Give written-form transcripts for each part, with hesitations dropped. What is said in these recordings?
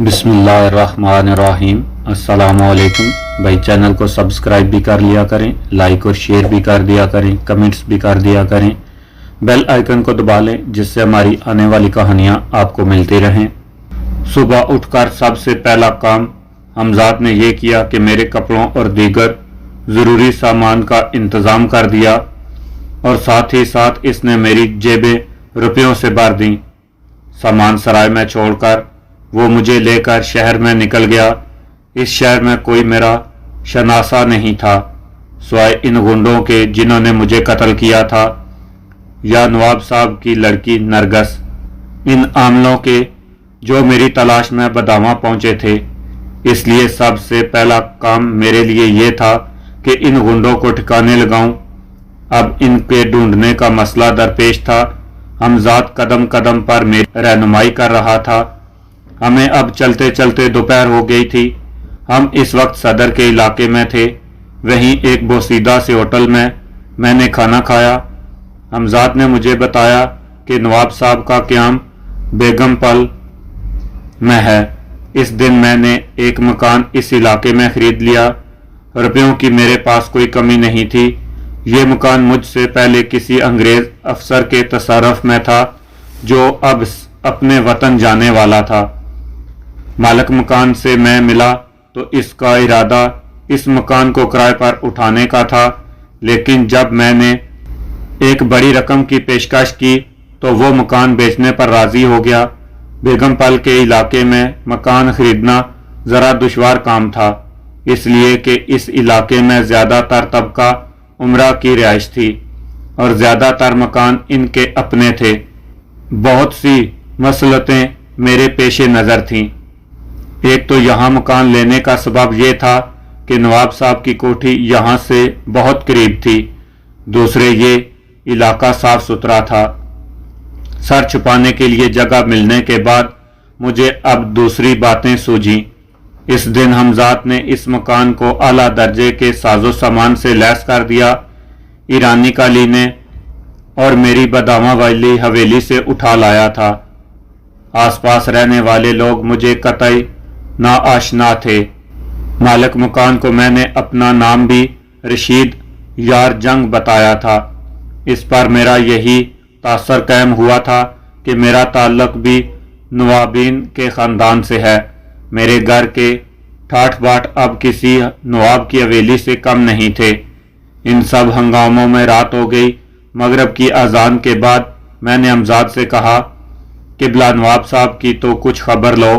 बिस्मिल्लाहिर्रहमानिर्रहीम। अस्सलामुअलैकुम। भाई चैनल को सब्सक्राइब भी कर लिया करें, लाइक और शेयर भी कर दिया करें, कमेंट्स भी कर दिया करें, बेल आइकन को दबा लें जिससे हमारी आने वाली कहानियां आपको मिलती रहें। सुबह उठकर सबसे पहला काम हमजाद ने यह किया कि मेरे कपड़ों और दीगर ज़रूरी सामान का इंतज़ाम कर दिया और साथ ही साथ इसने मेरी जेबें रुपयों से भर दी। सामान सराय में छोड़कर वो मुझे लेकर शहर में निकल गया। इस शहर में कोई मेरा शनासा नहीं था सिवाय इन गुंडों के जिन्होंने मुझे कत्ल किया था, या नवाब साहब की लड़की नरगस, इन आमलों के जो मेरी तलाश में बदामा पहुंचे थे। इसलिए सबसे पहला काम मेरे लिए ये था कि इन गुंडों को ठिकाने लगाऊं। अब इनके ढूंढने का मसला दरपेश था। हमजाद कदम कदम पर मेरी रहनुमाई कर रहा था। हमें अब चलते चलते दोपहर हो गई थी। हम इस वक्त सदर के इलाके में थे। वहीं एक बोसीदा से होटल में मैंने खाना खाया। हमजाद ने मुझे बताया कि नवाब साहब का क़याम बेगमपल में है। इस दिन मैंने एक मकान इस इलाके में खरीद लिया। रुपयों की मेरे पास कोई कमी नहीं थी। ये मकान मुझसे पहले किसी अंग्रेज अफसर के तसर्रुफ में था जो अब अपने वतन जाने वाला था। मालिक मकान से मैं मिला तो इसका इरादा इस मकान को किराए पर उठाने का था, लेकिन जब मैंने एक बड़ी रकम की पेशकश की तो वो मकान बेचने पर राजी हो गया। बेगमपल के इलाके में मकान खरीदना ज़रा दुश्वार काम था, इसलिए कि इस इलाके में ज़्यादातर तबका उमरा की रिहाइश थी और ज़्यादातर मकान इनके अपने थे। बहुत सी मसलतें मेरे पेशे नज़र थीं। एक तो यहाँ मकान लेने का सबब यह था कि नवाब साहब की कोठी यहाँ से बहुत करीब थी। दूसरे ये इलाका साफ सुथरा था। सर छुपाने के लिए जगह मिलने के बाद मुझे अब दूसरी बातें सूझीं। इस दिन हमजाद ने इस मकान को आला दर्जे के साजो सामान से लैस कर दिया। ईरानी कालीने और मेरी बदामा वाली हवेली से उठा लाया था। आसपास रहने वाले लोग मुझे कतई ना आशना थे। मालिक मकान को मैंने अपना नाम भी रशीद यार जंग बताया था। इस पर मेरा यही तासर कायम हुआ था कि मेरा ताल्लुक भी नवाबीन के ख़ानदान से है। मेरे घर के ठाठ बाट अब किसी नवाब की हवेली से कम नहीं थे। इन सब हंगामों में रात हो गई। मगरब की अजान के बाद मैंने हमजाद से कहा कि बिला नवाब साहब की तो कुछ खबर लो,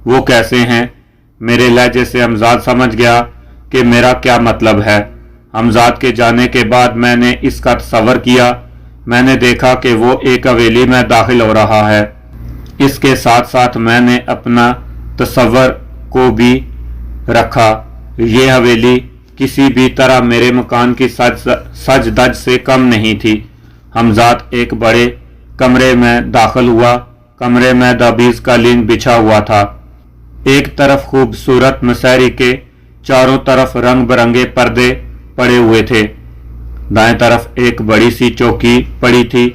वो कैसे हैं। मेरे लहजे से हमजाद समझ गया कि मेरा क्या मतलब है। हमजाद के जाने के बाद मैंने इसका तसव्वुर किया। मैंने देखा कि वो एक हवेली में दाखिल हो रहा है। इसके साथ साथ मैंने अपना तसव्वुर को भी रखा। ये हवेली किसी भी तरह मेरे मकान की सज धज से कम नहीं थी। हमजाद एक बड़े कमरे में दाखिल हुआ। कमरे में दाबीज कालीन बिछा हुआ था। एक तरफ खूबसूरत मसहरी के चारों तरफ रंग बिरंगे पर्दे पड़े हुए थे। दाएं तरफ एक बड़ी सी चौकी पड़ी थी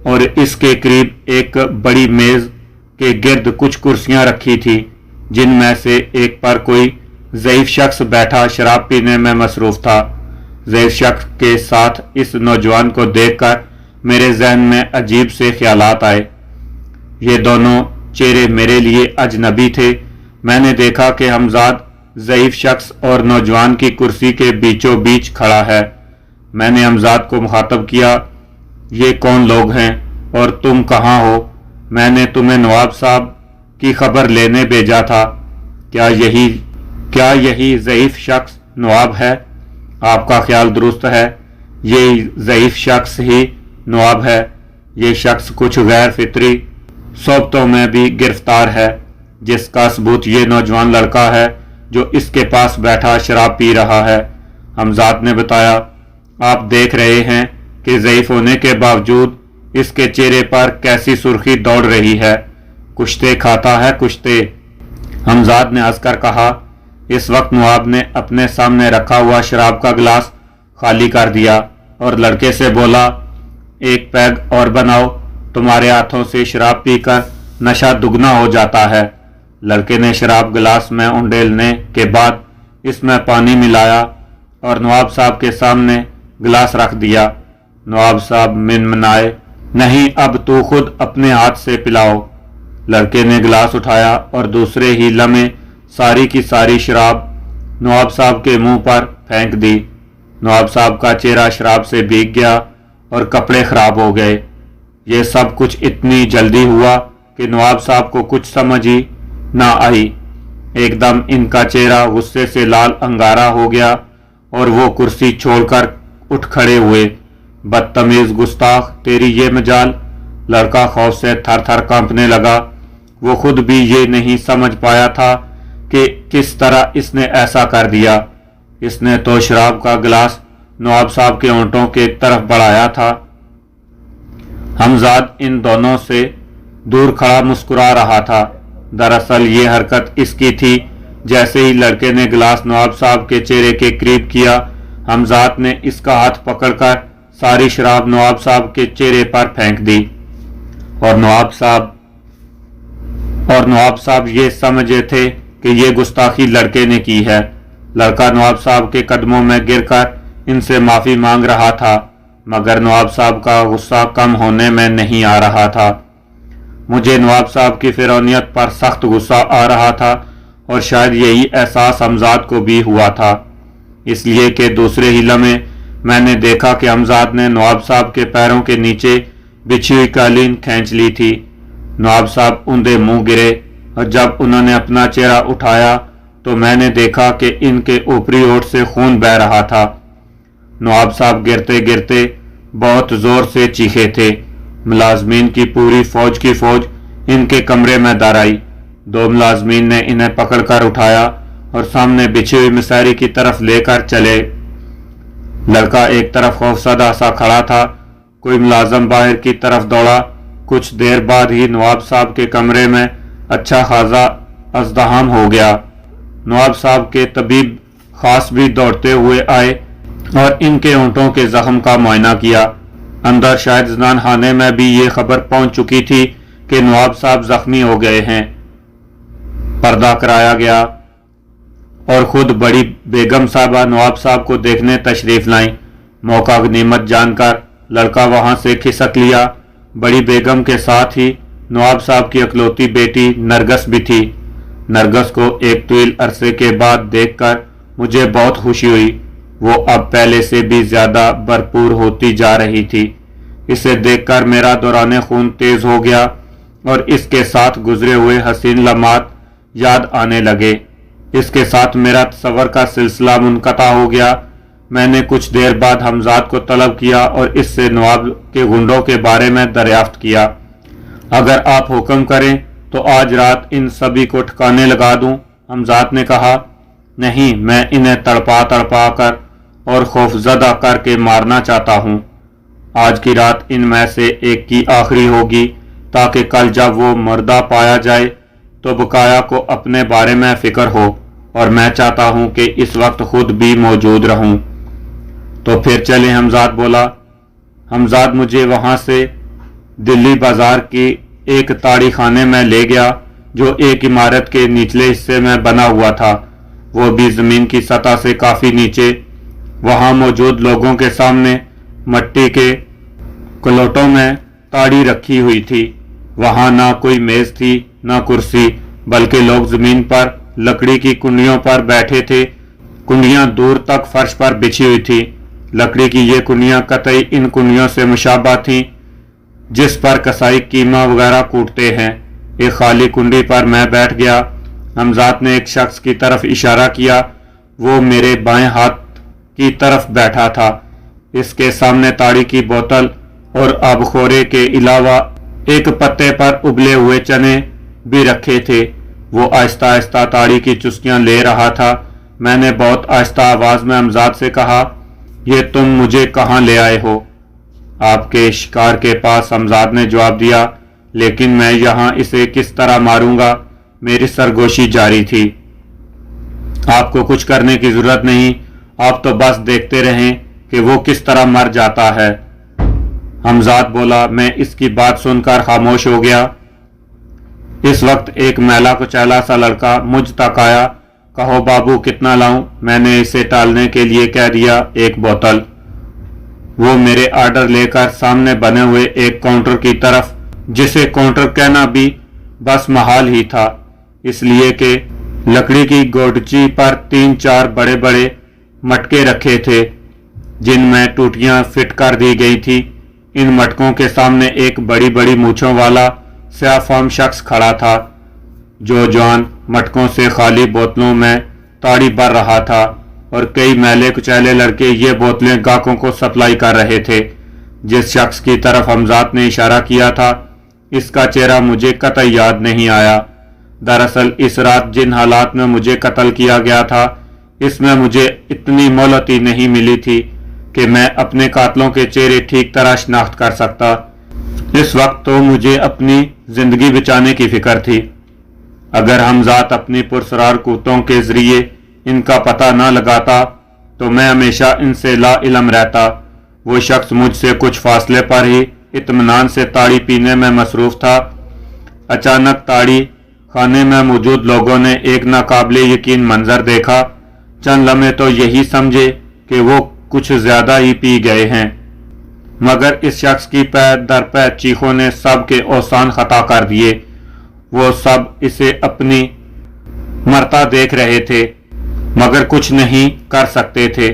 और इसके करीब एक बड़ी मेज के गिर्द कुछ कुर्सियां रखी थी, जिनमें से एक पर कोई ज़ईफ शख्स बैठा शराब पीने में मसरूफ था। ज़ईफ शख्स के साथ इस नौजवान को देखकर मेरे जहन में अजीब से ख्यालात आए। ये दोनों चेहरे मेरे लिए अजनबी थे। मैंने देखा कि हमजाद ज़ईफ शख्स और नौजवान की कुर्सी के बीचों बीच खड़ा है। मैंने हमजाद को मुखातब किया, ये कौन लोग हैं और तुम कहाँ हो? मैंने तुम्हें नवाब साहब की खबर लेने भेजा था। क्या यही ज़ईफ शख्स नवाब है? आपका ख्याल दुरुस्त है, ये ज़ईफ शख्स ही नवाब है। ये शख्स कुछ गैर फितरी सोबतों में भी गिरफ्तार है, जिसका सबूत ये नौजवान लड़का है जो इसके पास बैठा शराब पी रहा है। हमजाद ने बताया, आप देख रहे हैं कि ज़ईफ होने के बावजूद इसके चेहरे पर कैसी सुर्खी दौड़ रही है। कुश्ते खाता है कुश्ते। हमजाद ने हंसकर कहा। इस वक्त नवाब ने अपने सामने रखा हुआ शराब का गिलास खाली कर दिया और लड़के से बोला, एक पैग और बनाओ, तुम्हारे हाथों से शराब पीकर नशा दुगना हो जाता है। लड़के ने शराब गिलास में उंडेलने के बाद इसमें पानी मिलाया और नवाब साहब के सामने गिलास रख दिया। नवाब साहब मिनमिनाए, नहीं, अब तू खुद अपने हाथ से पिलाओ। लड़के ने गिलास उठाया और दूसरे ही लम्हे सारी की सारी शराब नवाब साहब के मुंह पर फेंक दी। नवाब साहब का चेहरा शराब से भीग गया और कपड़े खराब हो गए। ये सब कुछ इतनी जल्दी हुआ कि नवाब साहब को कुछ समझ ही ना आई। एकदम इनका चेहरा गुस्से से लाल अंगारा हो गया और वो कुर्सी छोड़कर उठ खड़े हुए। बदतमीज गुस्ताख, तेरी ये मजाल। लड़का खौफ से थर थर कांपने लगा। वो खुद भी ये नहीं समझ पाया था कि किस तरह इसने ऐसा कर दिया। इसने तो शराब का गिलास नवाब साहब के होंठों के तरफ बढ़ाया था। हमजाद इन दोनों से दूर खड़ा मुस्कुरा रहा था। दरअसल ये हरकत इसकी थी। जैसे ही लड़के ने गिलास नवाब साहब के चेहरे के करीब किया, हमजाद ने इसका हाथ पकड़कर सारी शराब नवाब साहब के चेहरे पर फेंक दी। और नवाब साहब ये समझे थे कि ये गुस्ताखी लड़के ने की है। लड़का नवाब साहब के कदमों में गिरकर इनसे माफी मांग रहा था, मगर नवाब साहब का गुस्सा कम होने में नहीं आ रहा था। मुझे नवाब साहब की फिरौनियत पर सख्त गुस्सा आ रहा था और शायद यही एहसास हमजाद को भी हुआ था, इसलिए कि दूसरे ही लम्हे मैंने देखा कि हमजाद ने नवाब साहब के पैरों के नीचे बिछी हुई कालीन खींच ली थी। नवाब साहब उंधे मुंह गिरे और जब उन्होंने अपना चेहरा उठाया तो मैंने देखा कि इनके ऊपरी ओर से खून बह रहा था। नवाब साहब गिरते गिरते बहुत जोर से चीखे थे। मुलाजमीन की पूरी फौज की फौज इनके कमरे में दर आई। दो मुलाजमीन ने इन्हें पकड़कर उठाया और सामने बिछी हुई मिसारी की तरफ लेकर चले। लड़का एक तरफ खौफसदा सा खड़ा था। कोई मुलाजम बाहर की तरफ दौड़ा। कुछ देर बाद ही नवाब साहब के कमरे में अच्छा खासा अज़दहाम हो गया। नवाब साहब के तबीब खास भी दौड़ते हुए आए और इनके होंठों के जख्म का मुआयना किया। अंदर शायद जनान खाने में भी ये खबर पहुंच चुकी थी कि नवाब साहब जख्मी हो गए हैं। पर्दा कराया गया और खुद बड़ी बेगम साहबा नवाब साहब को देखने तशरीफ लाई। मौका गनीमत जानकर लड़का वहां से खिसक लिया। बड़ी बेगम के साथ ही नवाब साहब की इकलौती बेटी नरगस भी थी। नरगस को एक तवील अरसे के बाद देखकर मुझे बहुत खुशी हुई। वो अब पहले से भी ज्यादा भरपूर होती जा रही थी। इसे देखकर मेरा दौरान खून तेज हो गया और इसके साथ गुजरे हुए हसीन लम्हात याद आने लगे। इसके साथ मेरा तसव्वुर का सिलसिला मुनक़ता हो गया। मैंने कुछ देर बाद हमजाद को तलब किया और इससे नवाब के गुंडों के बारे में दरियाफ्त किया। अगर आप हुक्म करें तो आज रात इन सभी को ठिकाने लगा दूं। हमजाद ने कहा, नहीं, मैं इन्हें तड़पा तड़पा कर और खौफजदा करके मारना चाहता हूं। आज की रात इनमें से एक की आखिरी होगी, ताकि कल जब वो मुर्दा पाया जाए तो बकाया को अपने बारे में फिक्र हो, और मैं चाहता हूं कि इस वक्त खुद भी मौजूद रहूं। तो फिर चले, हमजाद बोला। हमजाद मुझे वहां से दिल्ली बाजार की एक ताड़ी खाने में ले गया जो एक इमारत के निचले हिस्से में बना हुआ था, वो भी जमीन की सतह से काफी नीचे। वहां मौजूद लोगों के सामने मट्टी के कलोटों में ताड़ी रखी हुई थी। वहां ना कोई मेज थी ना कुर्सी, बल्कि लोग जमीन पर लकड़ी की कुंडियों पर बैठे थे। कुंडियां दूर तक फर्श पर बिछी हुई थी। लकड़ी की ये कुंडियां कतई इन कुंडियों से मुशाबा थीं जिस पर कसाई कीमा वगैरह कूटते हैं। एक खाली कुंडी पर मैं बैठ गया। हमजाद ने एक शख्स की तरफ इशारा किया। वो मेरे बाएं हाथ की तरफ बैठा था। इसके सामने ताड़ी की बोतल और आबखोरे के अलावा एक पत्ते पर उबले हुए चने भी रखे थे। वो आहिस्ता आहिस्ता ताड़ी की चुस्कियां ले रहा था। मैंने बहुत आहिस्ता आवाज में हमजाद से कहा, ये तुम मुझे कहाँ ले आए हो? आपके शिकार के पास, हमजाद ने जवाब दिया, लेकिन मैं यहाँ इसे किस तरह मारूंगा? मेरी सरगोशी जारी थी। आपको कुछ करने की जरूरत नहीं, आप तो बस देखते रहें कि वो किस तरह मर जाता है। हमजाद बोला। मैं इसकी बात सुनकर खामोश हो गया। इस वक्त एक मैला कुचैला सा लड़का मुझ तक आया। कहो बाबू कितना लाऊं? मैंने इसे टालने के लिए कह दिया, एक बोतल। वो मेरे आर्डर लेकर सामने बने हुए एक काउंटर की तरफ, जिसे काउंटर कहना भी बस महाल ही था, इसलिए कि लकड़ी की गोडची पर 3-4 बड़े बड़े मटके रखे थे जिनमें टूटियां फिट कर दी गई थी। इन मटकों के सामने एक बड़ी बड़ी मूंछों वाला स्याफाम शख्स खड़ा था, जो जवान मटकों से खाली बोतलों में ताड़ी भर रहा था, और कई मैले कुचैले लड़के ये बोतलें गाहकों को सप्लाई कर रहे थे। जिस शख्स की तरफ हमजाद ने इशारा किया था, इसका चेहरा मुझे कतई याद नहीं आया। दरअसल इस रात जिन हालात में मुझे कत्ल किया गया था, इसमें मुझे इतनी मोहलत ही नहीं मिली थी कि मैं अपने कातलों के चेहरे ठीक तरह शनाख्त कर सकता। इस वक्त तो मुझे अपनी जिंदगी बचाने की फिक्र थी। अगर हमजाद अपनी पुरसरार कूतों के जरिए इनका पता न लगाता तो मैं हमेशा इनसे ला इल्म रहता। वो शख्स मुझसे कुछ फासले पर ही इत्मीनान से ताड़ी पीने में मसरूफ था। अचानक ताड़ी खाने में मौजूद लोगों ने एक नाकाबिले यकीन मंजर देखा। चंद लम्हे तो यही समझे कि वो कुछ ज्यादा ही पी गए हैं, मगर इस शख्स की पैर दर पैर चीखों ने सब के औसान खता कर दिए। वो सब इसे अपनी मरता देख रहे थे, मगर कुछ नहीं कर सकते थे।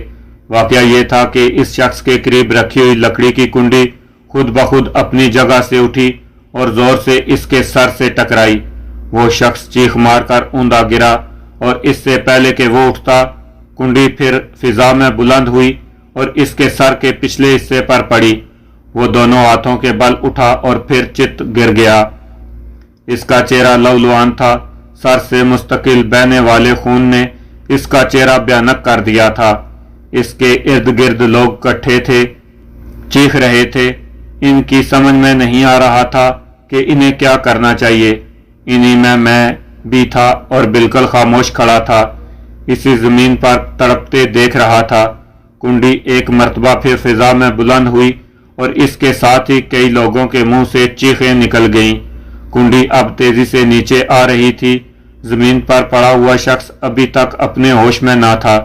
वाकया ये था कि इस शख्स के करीब रखी हुई लकड़ी की कुंडी खुद ब खुद अपनी जगह से उठी और जोर से इसके सर से टकराई। वो शख्स चीख मारकर ऊंधा गिरा, और इससे पहले कि वो उठता, कुंडी फिर फिजा में बुलंद हुई और इसके सर के पिछले हिस्से पर पड़ी। वो दोनों हाथों के बल उठा और फिर चित गिर गया। इसका चेहरा लवलुआन था। सर से मुस्तकिल बहने वाले खून ने इसका चेहरा भयानक कर दिया था। इसके इर्द गिर्द लोग इकट्ठे थे, चीख रहे थे। इनकी समझ में नहीं आ रहा था कि इन्हें क्या करना चाहिए। इन्हीं में मैं भी था और बिल्कुल खामोश खड़ा था, इसी जमीन पर तड़पते देख रहा था। कुंडी एक मर्तबा फिर फिजा में बुलंद हुई और इसके साथ ही कई लोगों के मुंह से चीखें निकल गईं। कुंडी अब तेजी से नीचे आ रही थी। जमीन पर पड़ा हुआ शख्स अभी तक अपने होश में ना था।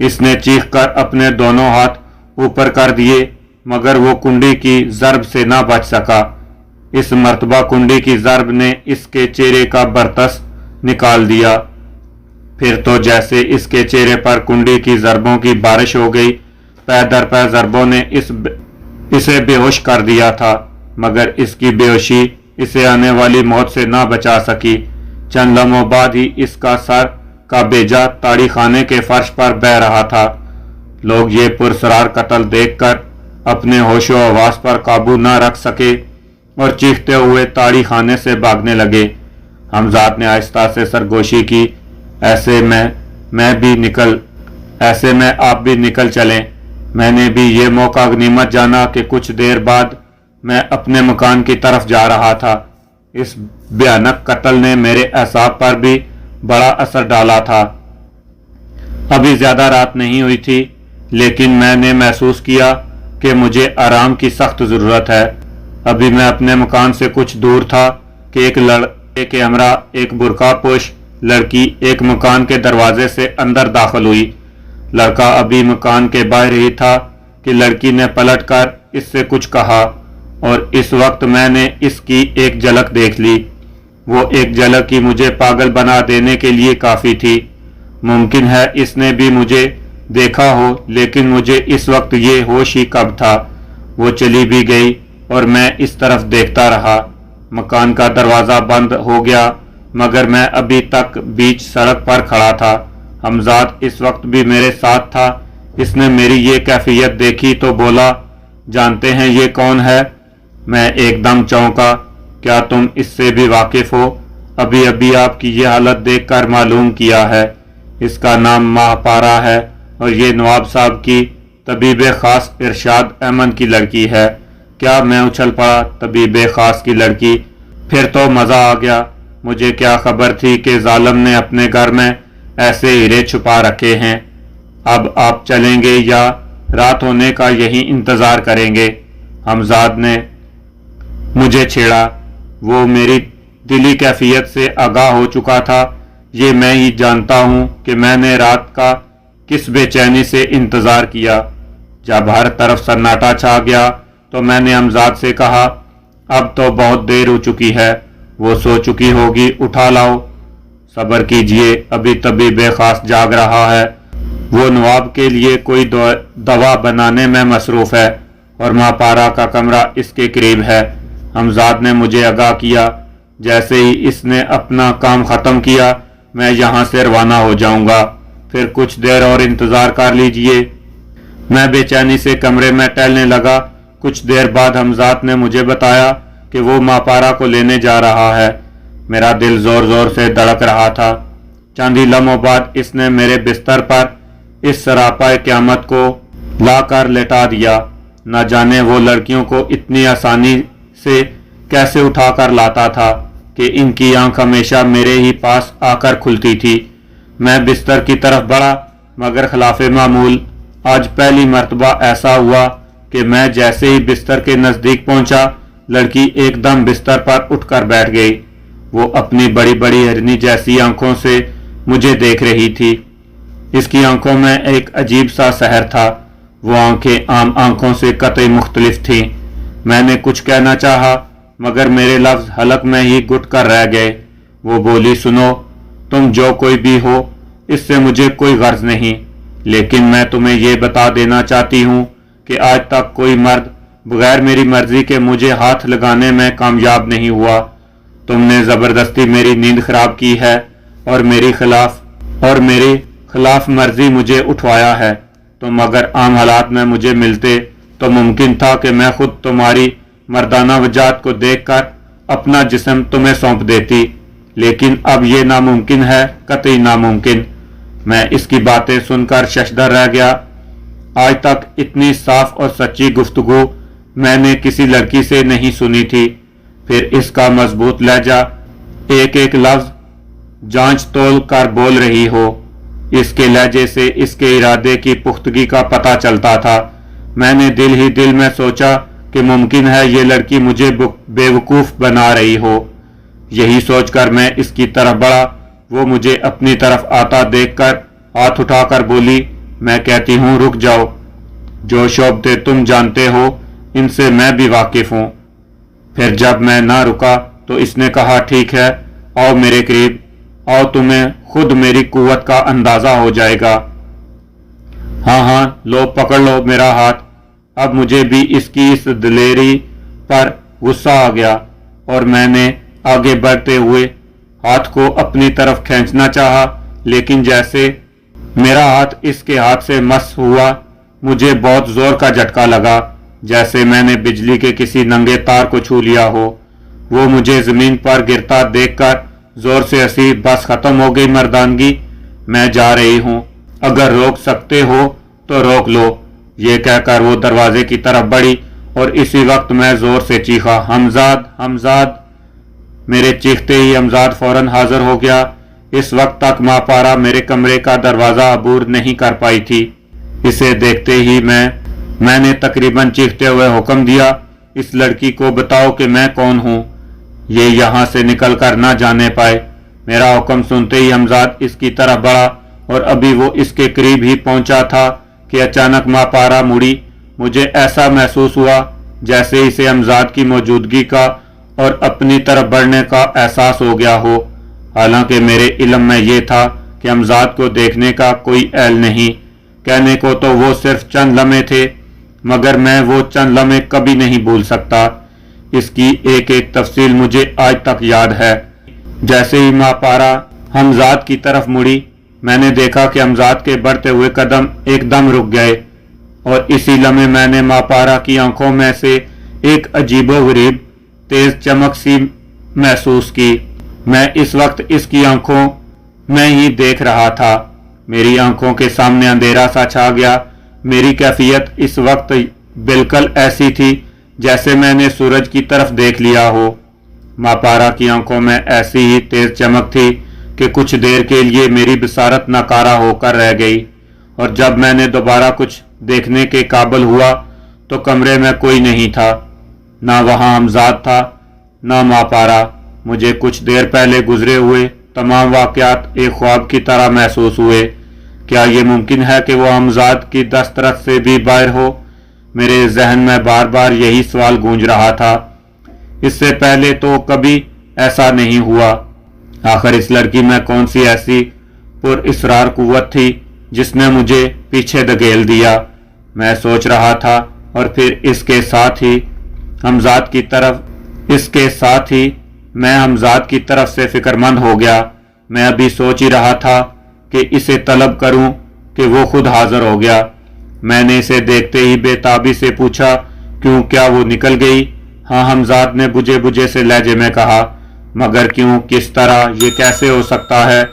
इसने चीख कर अपने दोनों हाथ ऊपर कर दिए, मगर वो कुंडी की जरब से ना बच सका। इस मर्तबा कुंडी की जरब ने इसके चेहरे का बरतस निकाल दिया। फिर तो जैसे इसके चेहरे पर कुंडी की जरबों की बारिश हो गई। पैर दर पैर जरबों ने इसे बेहोश कर दिया था, मगर इसकी बेहोशी इसे आने वाली मौत से ना बचा सकी। चंद लम्हों बाद ही इसका सर का बेजा ताड़ी खाने के फर्श पर बह रहा था। लोग ये पुरसरार कत्ल देखकर अपने होशो हवास पर काबू न रख सके और चीखते हुए ताड़ी खाने से भागने लगे। हमजाद ने आहिस्ता से सरगोशी की, ऐसे में आप भी निकल चलें। मैंने भी ये मौका गनीमत जाना कि कुछ देर बाद मैं अपने मकान की तरफ जा रहा था। इस भयानक कत्ल ने मेरे एसाब पर भी बड़ा असर डाला था। अभी ज्यादा रात नहीं हुई थी, लेकिन मैंने महसूस किया कि मुझे आराम की सख्त जरूरत है। अभी मैं अपने मकान से कुछ दूर था कि एक लड़के के हमरा एक बुरकापोश लड़की एक मकान के दरवाजे से अंदर दाखिल हुई। लड़का अभी मकान के बाहर ही था कि लड़की ने पलटकर इससे कुछ कहा, और इस वक्त मैंने इसकी एक झलक देख ली। वो एक झलक ही मुझे पागल बना देने के लिए काफी थी। मुमकिन है इसने भी मुझे देखा हो, लेकिन मुझे इस वक्त ये होश ही कब था। वो चली भी गई और मैं इस तरफ देखता रहा। मकान का दरवाजा बंद हो गया, मगर मैं अभी तक बीच सड़क पर खड़ा था। हमजाद इस वक्त भी मेरे साथ था। इसने मेरी ये कैफियत देखी तो बोला, जानते हैं ये कौन है? मैं एकदम चौंका। क्या तुम इससे भी वाकिफ हो? अभी अभी आपकी ये हालत देखकर मालूम किया है। इसका नाम माहपारा है और ये नवाब साहब की तबीब खास इरशाद अहमद की लड़की है। क्या मैं उछल पड़ा, तबीब खास की लड़की? फिर तो मजा आ गया। मुझे क्या खबर थी कि जालिम ने अपने घर में ऐसे हीरे छुपा रखे हैं। अब आप चलेंगे या रात होने का यही इंतजार करेंगे? हमजाद ने मुझे छेड़ा। वो मेरी दिली कैफियत से आगाह हो चुका था। ये मैं ही जानता हूँ कि मैंने रात का किस बेचैनी से इंतज़ार किया। जब हर तरफ सन्नाटा छा गया तो मैंने अमजाद से कहा, अब तो बहुत देर हो चुकी है, वो सो चुकी होगी, उठा लाओ। सब्र कीजिए, अभी तभी बेखास जाग रहा है। वो नवाब के लिए कोई दवा बनाने में मसरूफ़ है और मापारा का कमरा इसके करीब है। अमजाद ने मुझे आगाह किया, जैसे ही इसने अपना काम ख़त्म किया मैं यहाँ से रवाना हो जाऊँगा, फिर कुछ देर और इंतज़ार कर लीजिए। मैं बेचैनी से कमरे में टहलने लगा। कुछ देर बाद हमजाद ने मुझे बताया कि वो मापारा को लेने जा रहा है। मेरा दिल जोर जोर से धड़क रहा था। चंद ही लम्हों बाद इसने मेरे बिस्तर पर इस सरापा क़यामत को लाकर लेटा दिया। न जाने वो लड़कियों को इतनी आसानी से कैसे उठाकर लाता था कि इनकी आंख हमेशा मेरे ही पास आकर खुलती थी। मैं बिस्तर की तरफ बढ़ा, मगर खिलाफे मामूल आज पहली मर्तबा ऐसा हुआ कि मैं जैसे ही बिस्तर के नज़दीक पहुंचा, लड़की एकदम बिस्तर पर उठकर बैठ गई। वो अपनी बड़ी बड़ी हिरनी जैसी आंखों से मुझे देख रही थी। इसकी आंखों में एक अजीब सा सहर था। वो आंखें आम आंखों से कतई मुख्तलिफ थीं। मैंने कुछ कहना चाहा, मगर मेरे लफ्ज़ हलक में ही घुट कर रह गए। वो बोली, सुनो, तुम जो कोई भी हो, इससे मुझे कोई गर्ज नहीं, लेकिन मैं तुम्हें ये बता देना चाहती हूँ कि आज तक कोई मर्द बगैर मेरी मर्जी के मुझे हाथ लगाने में कामयाब नहीं हुआ। तुमने ज़बरदस्ती मेरी नींद खराब की है और मेरे खिलाफ मर्जी मुझे उठवाया है। तुम अगर आम हालात में मुझे मिलते तो मुमकिन था कि मैं खुद तुम्हारी मर्दाना वजाहत को देखकर अपना जिस्म तुम्हें सौंप देती, लेकिन अब ये नामुमकिन है, कतई नामुमकिन। मैं इसकी बातें सुनकर शशदर रह गया। आज तक इतनी साफ और सच्ची गुफ्तगू मैंने किसी लड़की से नहीं सुनी थी। फिर इसका मजबूत लहजा, एक एक लफ्ज जांच तोल कर बोल रही हो। इसके लहजे से इसके इरादे की पुख्तगी का पता चलता था। मैंने दिल ही दिल में सोचा कि मुमकिन है ये लड़की मुझे बेवकूफ़ बना रही हो। यही सोचकर मैं इसकी तरफ बढ़ा। वो मुझे अपनी तरफ आता देखकर हाथ उठाकर बोली, मैं कहती हूँ रुक जाओ। जो शोबते तुम जानते हो, इनसे मैं भी वाकिफ हूँ। फिर जब मैं ना रुका तो इसने कहा, ठीक है, आओ मेरे करीब, आओ, तुम्हें खुद मेरी कुव्वत का अंदाज़ा हो जाएगा। हाँ हाँ, लो पकड़ लो मेरा हाथ। अब मुझे भी इसकी इस दिलेरी पर गुस्सा आ गया और मैंने आगे बढ़ते हुए हाथ को अपनी तरफ खींचना चाहा, लेकिन जैसे मेरा हाथ इसके हाथ से मस हुआ, मुझे बहुत जोर का झटका लगा, जैसे मैंने बिजली के किसी नंगे तार को छू लिया हो। वो मुझे जमीन पर गिरता देखकर जोर से हंसी, बस खत्म हो गई मर्दानगी, मैं जा रही हूँ, अगर रोक सकते हो तो रोक लो। ये कहकर वो दरवाजे की तरफ बढ़ी और इसी वक्त मैं जोर से चीखा, हमजाद, हमजाद। मेरे चीखते ही हमजाद फौरन हाजिर हो गया। इस वक्त तक मापारा मेरे कमरे का दरवाज़ा अबूर नहीं कर पाई थी। इसे देखते ही मैंने तकरीबन चीखते हुए हुक्म दिया, इस लड़की को बताओ कि मैं कौन हूँ, ये यहाँ से निकल कर ना जाने पाए। मेरा हुक्म सुनते ही हमजाद इसकी तरफ बढ़ा और अभी वो इसके करीब ही पहुंचा था कि अचानक मापारा मुड़ी। मुझे ऐसा महसूस हुआ जैसे इसे हमजाद की मौजूदगी का और अपनी तरफ बढ़ने का एहसास हो गया हो। हालांकि मेरे इल्म में ये था कि हमजाद को देखने का कोई एल नहीं, कहने को तो वो सिर्फ चंद लम्हे थे, मगर मैं वो चंद लम्हे कभी नहीं भूल सकता। इसकी एक एक तफसील मुझे आज तक याद है। जैसे ही मापारा हमजाद की तरफ मुड़ी, मैंने देखा कि हमजाद के बढ़ते हुए कदम एकदम रुक गए और इसी लम्हे मैंने मापारा की आंखों में से एक अजीबोगरीब तेज चमक सी महसूस की। मैं इस वक्त इसकी आंखों में ही देख रहा था। मेरी आंखों के सामने अंधेरा सा छा गया। मेरी कैफियत इस वक्त बिल्कुल ऐसी थी जैसे मैंने सूरज की तरफ देख लिया हो। मापारा की आंखों में ऐसी ही तेज चमक थी कि कुछ देर के लिए मेरी बसारत नाकारा होकर रह गई, और जब मैंने दोबारा कुछ देखने के काबिल हुआ तो कमरे में कोई नहीं था। ना वहाँ हमजाद था, ना मापारा। मुझे कुछ देर पहले गुजरे हुए तमाम वाक़यात एक ख्वाब की तरह महसूस हुए। क्या ये मुमकिन है कि वो हमजाद की दस्तरस से भी बाहर हो? मेरे जहन में बार बार यही सवाल गूंज रहा था। इससे पहले तो कभी ऐसा नहीं हुआ। आखिर इस लड़की में कौन सी ऐसी पुरइसरार कुव्वत थी जिसने मुझे पीछे धकेल दिया? मैं सोच रहा था और फिर इसके साथ ही मैं हमजाद की तरफ से फिक्रमंद हो गया। मैं अभी सोच ही रहा था कि इसे तलब करूं कि वो खुद हाजिर हो गया। मैंने इसे देखते ही बेताबी से पूछा, क्यों, क्या वो निकल गई? हाँ, हमजाद ने बुझे बुझे से लहजे में कहा। मगर क्यों, किस तरह, ये कैसे हो सकता है?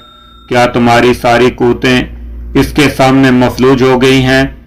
क्या तुम्हारी सारी कुव्वतें इसके सामने मफलूज हो गई हैं?